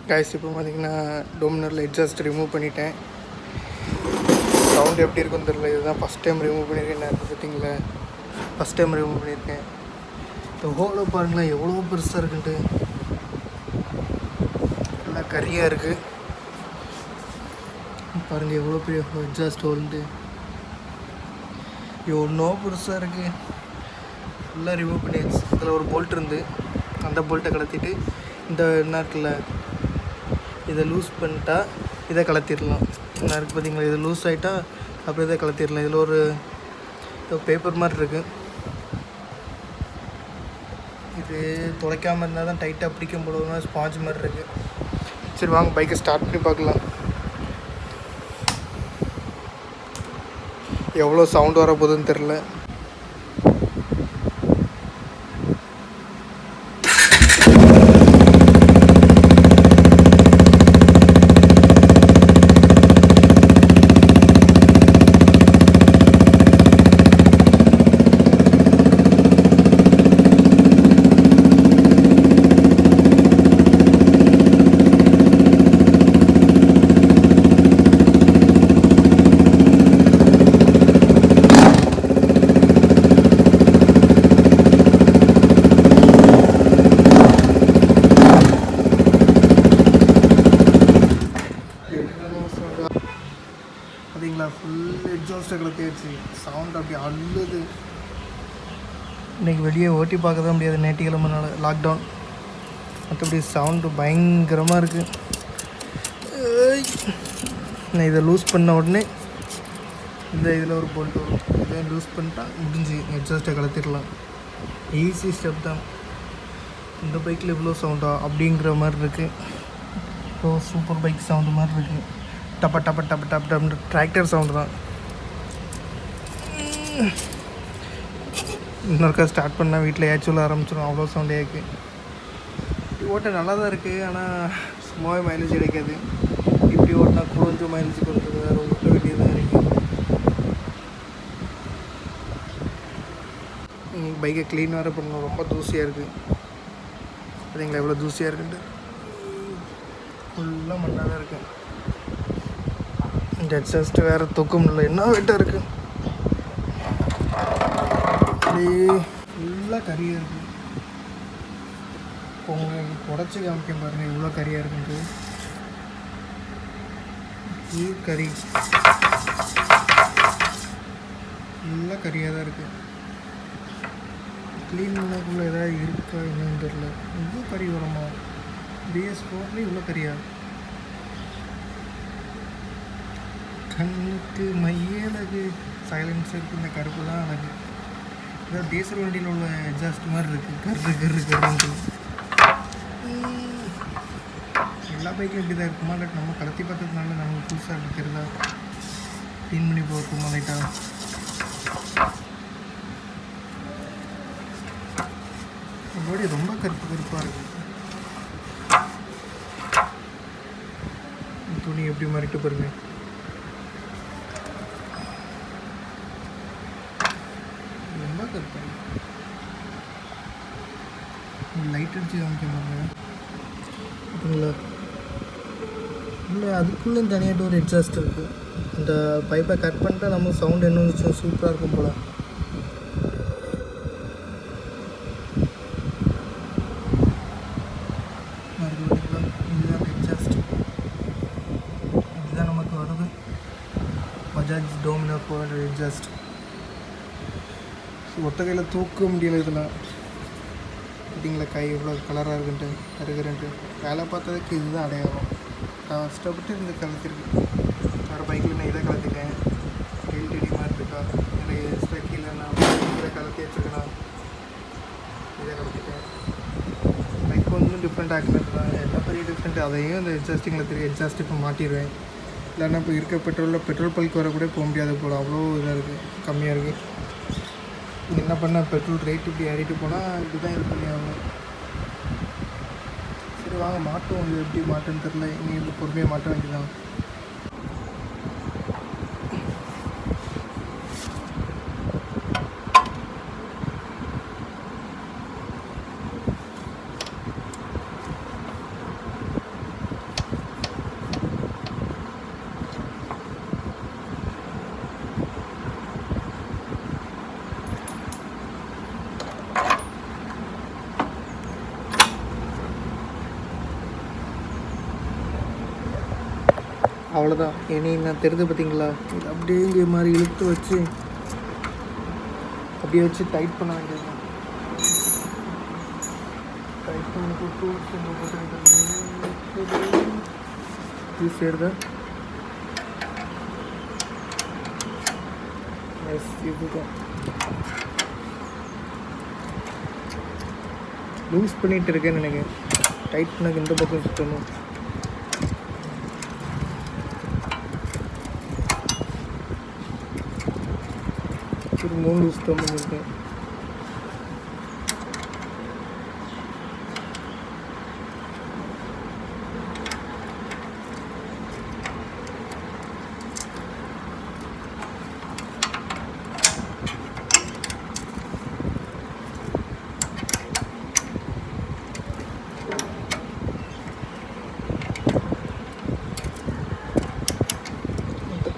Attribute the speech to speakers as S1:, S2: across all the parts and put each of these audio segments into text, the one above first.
S1: Guys இப்போ பார்த்தீங்கன்னா டோமினரில் எட்ஜஸ்ட் remove பண்ணிட்டேன். சவுண்ட் எப்படி இருக்குன்னு தெரியல. இதுதான் ஃபஸ்ட் டைம் ரிமூவ் பண்ணியிருக்கேன். நான் பார்த்தீங்களா ஃபஸ்ட் டைம் ரிமூவ் பண்ணியிருக்கேன். இந்த ஹோலை பாருங்களேன் எவ்வளோ பெருசாக இருக்குன்ட்டு. நல்லா கரியாக இருக்குது பாருங்கள், எவ்வளோ பெரிய எட்ஜாஸ்ட் ஹோல்ண்டு. எவ்வளோ பெருசாக இருக்குது. ஃபுல்லாக ரிமூவ் பண்ணியாச்சு. இதில் ஒரு போல்ட் இருந்து அந்த போல்ட்டை கலத்திட்டு இந்த என்ன இருக்குல்ல இதை லூஸ் பண்ணிட்டா இதை கலத்திடலாம். என்ன இருக்குது பார்த்தீங்களா, இது லூஸ் ஆகிட்டா அப்புறம் இதை கலத்திடலாம். இதில் ஒரு பேப்பர் மாதிரி இருக்குது. இது துளைக்காமல் இருந்தால் தான் டைட்டாக பிடிக்கும் போடுவோம். ஸ்பாஞ்ச் மாதிரி இருக்குது. சரி வாங்க பைக்கை ஸ்டார்ட் பண்ணி பார்க்கலாம். எவ்வளோ சவுண்ட் வர போகுதுன்னு தெரில. பார்த்தீங்களா, ஃபுல் எக்ஸாஸ்ட்டை கலத்தியாச்சு. சவுண்ட் அப்படி அழுது. இன்றைக்கி வெளியே ஓட்டி பார்க்க தான் முடியாது, ஞாயிற்றுக்கிழமைனால லாக்டவுன். மற்றபடி சவுண்டு பயங்கரமாக இருக்குது. நான் இதை லூஸ் பண்ண உடனே இந்த இதில் ஒரு போல்ட் வரும். இதை லூஸ் பண்ணிட்டா முடிஞ்சு எக்ஸாஸ்ட்டை கலத்திடலாம். ஈஸி ஸ்டெப் தான். இந்த பைக்கில் இவ்வளோ சவுண்டா அப்படிங்கிற மாதிரி இருக்குது. இப்போ சூப்பர் பைக் சவுண்டு மாதிரி இருக்குது. டப்ப டப்ப டப்ப டப் டப்னு டிராக்டர் சவுண்டு தான். இன்னொருக்கா ஸ்டார்ட் பண்ணால் வீட்டில் ஏச்சுள்ள ஆரம்பிச்சிடும். அவ்வளோ சவுண்டே இருக்குது. ஓட்ட நல்லா தான் இருக்குது, ஆனால் சும்மாவே மைலேஜ் கிடைக்காது. இப்படி ஓட்டினா கொஞ்சம் மைலேஜ் கொடுக்குறது, வேறு ஓட்ட வேண்டியதாக இருக்குது. பைக்கை க்ளீன் வேறு பண்ணணும். ரொம்ப தூசியாக இருக்குது. பார்த்தீங்களா எவ்வளோ தூசியாக இருக்குன்ட்டு. ஃபுல்லாக மண்ணாக தான் இருக்குது. இந்த எக்ஸாஸ்ட்டு வேறு தூக்கம் இல்லை, என்ன வெயிட்டாக இருக்குது. அப்படியே ஃபுல்லாக கரியாக இருக்குது. உங்களுக்கு உடச்சி காமிக்க பாருங்கள் இவ்வளோ கரியாக இருக்குன்ட்டு. கறி ஃபுல்லாக கரியாக தான் இருக்குது. க்ளீன் பண்ணக்குள்ளே எதாவது இருக்கா என்னன்னு தெரில. இவ்வளோ கறி வருமா? BS4 இவ்வளோ கரியா? கண்ணுக்கு மையழகு. சைலன்சருக்கு இந்த கருப்பு தான் அழகு. இதாவது டீசல் வண்டியில் உள்ள எக்ஸாஸ்ட் மாதிரி இருக்குது. கரு கரு கருன்ட்டு. எல்லா பைக்கும் இப்படி தான் இருக்குமா? இல்லை நம்ம கலத்தி பார்த்ததுனால நமக்கு புதுசாக இருக்கிறதா? க்ளீன் பண்ணி போக்குமா லைட்டாக? பாடி ரொம்ப கருப்பு கருப்பாக இருக்குது. துணி எப்படி மாறிட்டு பாருங்க. ரொம்ப கருப்பாக லைட் அடிச்சு காமிக்க பாருங்க. அப்படிங்களா? இல்லை அதுக்குள்ளே தனியாகிட்டு ஒரு எக்ஸாஸ்ட் இருக்குது. அந்த பைப்பை கட் பண்ணிட்டா நம்ம சவுண்ட் என்ன வந்துச்சு சூப்பராக இருக்கும் போல். இதுதான் எக்ஸாஸ்ட். இதுதான் நமக்கு வருது. Bajaj Dominar400 exhaust. ஒத்த கையில் தூக்க முடியல. இதெல்லாம் பார்த்தீங்களா கை எவ்வளோ கலராக இருக்குன்ட்டு, கருகருன்ட்டு. வேலை பார்த்ததுக்கு இதுதான் அடையாளம். நான் கஷ்டப்பட்டு இந்த கலத்திருக்கு. வேறு பைக்கில் நான் இதை கலத்திட்டேன். எல்டிடி மாதிரி இருக்கா இல்லை எக்ஸ்ட்ரா கீழே நான் இதை கலத்தி வச்சுருக்கேன். இதை கலத்திட்டேன். பைக் ஒன்றும் டிஃப்ரெண்ட் ஆக்குனது தான். என்ன பெரிய டிஃப்ரெண்ட். அதையும் இந்த எக்ஸாஸ்டிங்கில் எக்ஸாஸ்ட் இப்போ மாட்டிடுவேன். இல்லைன்னா இப்போ இருக்க பெட்ரோல் பல்க் வர கூட போக முடியாது போல். அவ்வளோ இதாக இருக்குது, கம்மியாக இருக்குது. என்ன பண்ண பெட்ரோல் ரேட் இப்படி ஏறிட்டு போனால் இப்படி தான் இது பண்ணி ஆகணும். சரி வாங்க மாட்டுவோம். இது எப்படி மாட்டுன்னு தெரில. இனி இது பொறுமையாக மாட்ட வேண்டியதான். அவ்வளோதான். இனி நான் தெரிஞ்சு பார்த்தீங்களா, இது அப்படியே இங்கே மாதிரி இழுத்து வச்சு அப்படியே வச்சு டைட் பண்ண வேண்டியது. டைட் பண்ணி போட்டு இது சேருதா? எஸ், இதுதான் லூஸ் பண்ணிகிட்டு இருக்கேன்னு நினைக்கிறேன். டைட் பண்ணக்கு இந்த பக்கம் சுற்றணும். ஒரு 3 லூஸ் தான் பண்ணியிருக்கேன்.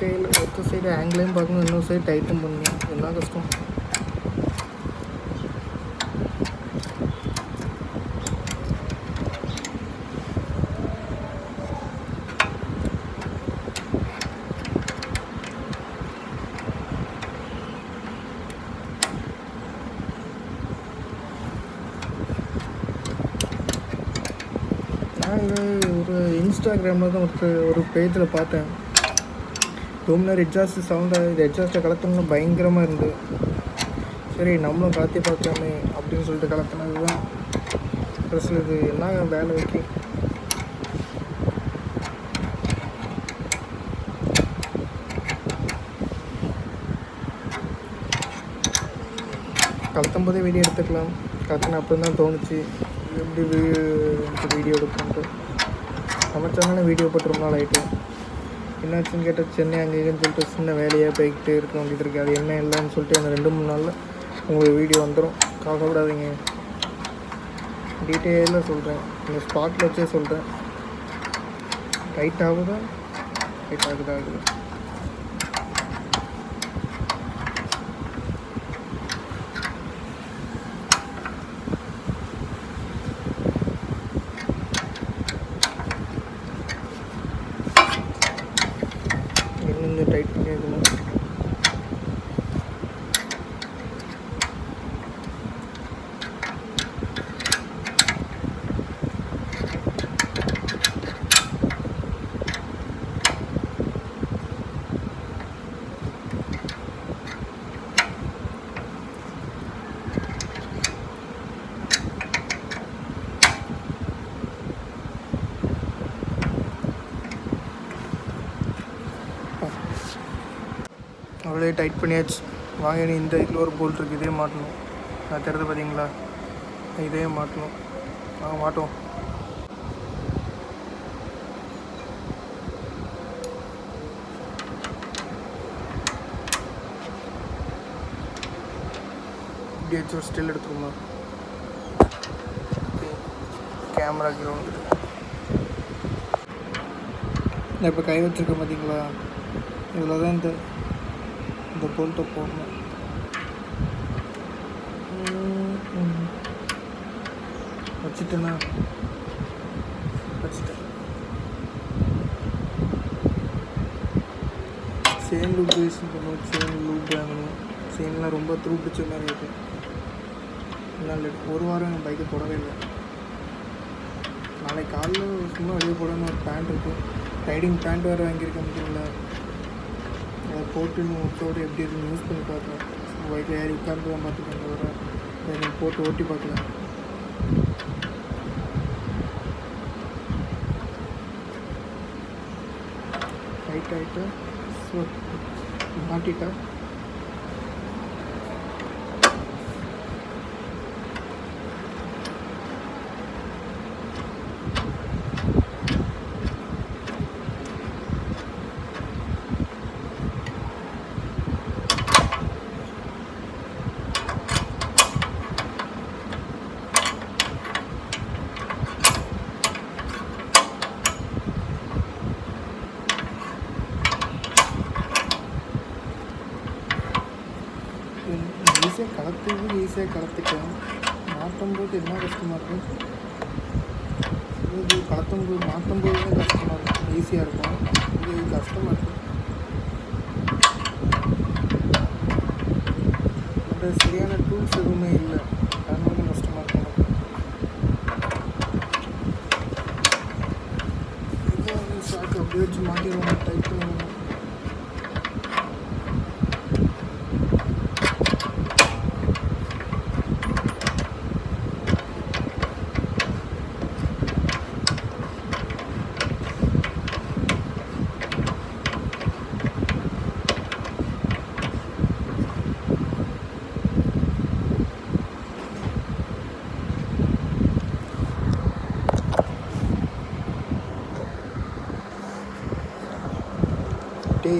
S1: கையில் ஒத்த சைடு ஆங்கிளையும் பார்க்கணும், இன்னொரு சைடு டைட்டும் பண்ணணும். என்ன கஷ்டம். நான் ஒரு இன்ஸ்டாகிராமில் தான் ஒரு பேஜில் பார்த்தேன். டோமினார் எக்ஸாஸ்ட் சவுண்டை இது எக்ஸாஸ்ட்டை கலத்தணும்னு பயங்கரமாக இருந்தது. சரி நம்மளும் கலத்தி பார்க்கலாமே அப்படின்னு சொல்லிட்டு கலத்தினது தான். ப்ளஸில் இது என்ன வேலை வைக்கி கலத்தும் போதே வீடியோ எடுத்துக்கலாம். கலத்தின அப்புறம் தான் தோணுச்சு எப்படி வீடியோ எடுப்போன்ட்டு. நம்ம சேனலில் வீடியோ போட்டு ரொம்ப நாள் ஆகிட்டு. என்னாச்சுன்னு கேட்டால் சென்னை அங்கேன்னு சொல்லிட்டு சின்ன வேலையாக போய்கிட்டு இருக்க வேண்டியது இருக்குது. அது என்ன இல்லைன்னு சொல்லிட்டு அந்த 2-3 நாளில் உங்களுக்கு வீடியோ வந்துடும். கவலைப்படாதீங்க, டீட்டெயிலாக சொல்கிறேன். இந்த ஸ்பாட்டில் வச்சே சொல்கிறேன். டைட் ஆகுதா? டைட் ஆகுதா? இன்னும் டைட் பண்ணி வைக்கணும். அவ்வளோ டைட் பண்ணியாச்சு. வாங்க, நீ இந்த இதில் ஒரு போல்ட் இருக்குது, இதே மாட்டணும். நான் தெரிஞ்சு பார்த்தீங்களா, இதே மாட்டணும். மாட்டோம். இப்படி வச்சு ஒரு ஸ்டில் எடுத்துக்கணும். கேமரா கீழே வந்துட்டு நான் இப்போ கை வச்சுருக்கேன் பார்த்தீங்களா, இதில் தான் இந்த போல்ட்டை போடணும். வச்சுட்டேன்னா வச்சுட்டேன். செயின் லூப் யூஸ் பண்ணணும். செயின் லூப் வாங்கணும். செயின்லாம் ரொம்ப துருப்பிடிச்ச மாதிரி இருக்குது. என்னால் ஒரு வாரம் என் பைக்கை தொடவே இல்லை. நாளைக்கு காலையில் சும்மா வெளியே போடணும்னு ஒரு பேண்ட் இருக்குது. ரைடிங் பேண்ட் வேறு வாங்கியிருக்க முடியல. அதை போட்டு ஒர்க்கோடு எப்படி இருக்குன்னு யூஸ் பண்ணி பார்க்கலாம். பைக்கில் ஏறி உட்காந்து தான் பார்த்துக்கோங்க. வர போட்டு ஓட்டி பார்க்கலாம். டைட் ஆகிட்டு மாட்டிட்டா ஈஸியாக கலத்துட்டேன். மாட்டும்போது என்ன கஷ்டமாக இருக்கும். இது கலத்தும்போது மாட்டும்போது தான் கஷ்டமாக இருக்கும். ஈஸியாக இருக்கும். இது கஷ்டமாக இருக்கும். இந்த சரியான டூல்ஸ் எதுவுமே இல்லை, அதனால கஷ்டமாக இருக்கும். இதுதான் ஷாக்கு அப்படியே வச்சு மாட்டிடுவாங்க, டைப் பண்ணுவாங்க.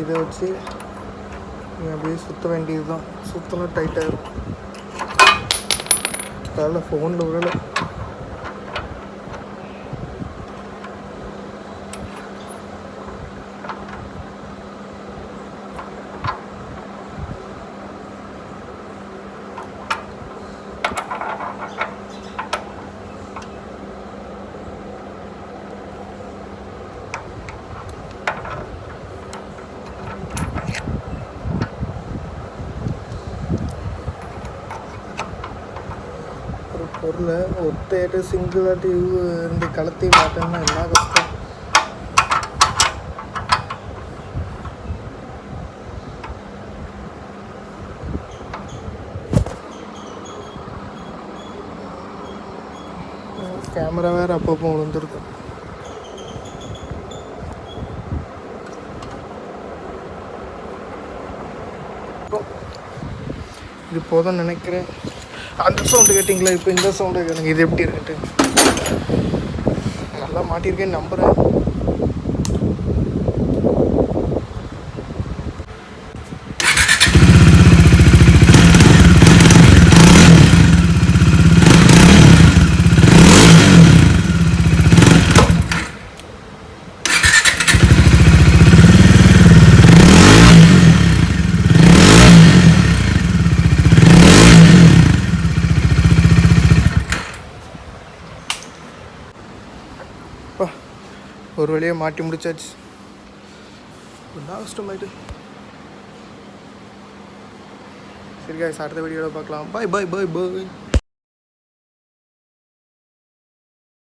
S1: இதை வச்சு நீங்கள் அப்படியே சுற்ற வேண்டியது தான். சுத்தலாம் டைட்டாகிடும். அதில் ஃபோனில் விடலை. பொருளை ஒத்தையாட்டு சிங்கிளாட்டு இருந்து கலத்தி மாட்டோம்னா என்ன கஷ்டம். கேமரா வேறு அப்பப்போ விழுந்துருக்கும். இது போதும்னு நினைக்கிறேன். அந்த சவுண்டு கேட்டிங்களா? இப்போ இந்த சவுண்டு கேளுங்க. இது எப்படி இருக்குன்ட்டு நல்லா மாட்டியிருக்கேன்னு நம்புகிறேன். ஒரு வழியாக மாட்டி முடிச்சாச்சு. கஷ்டமாயிட்டு. சரி guys, அடுத்த வீடியோவில் பார்க்கலாம். பாய் பாய் பாய் பாய்.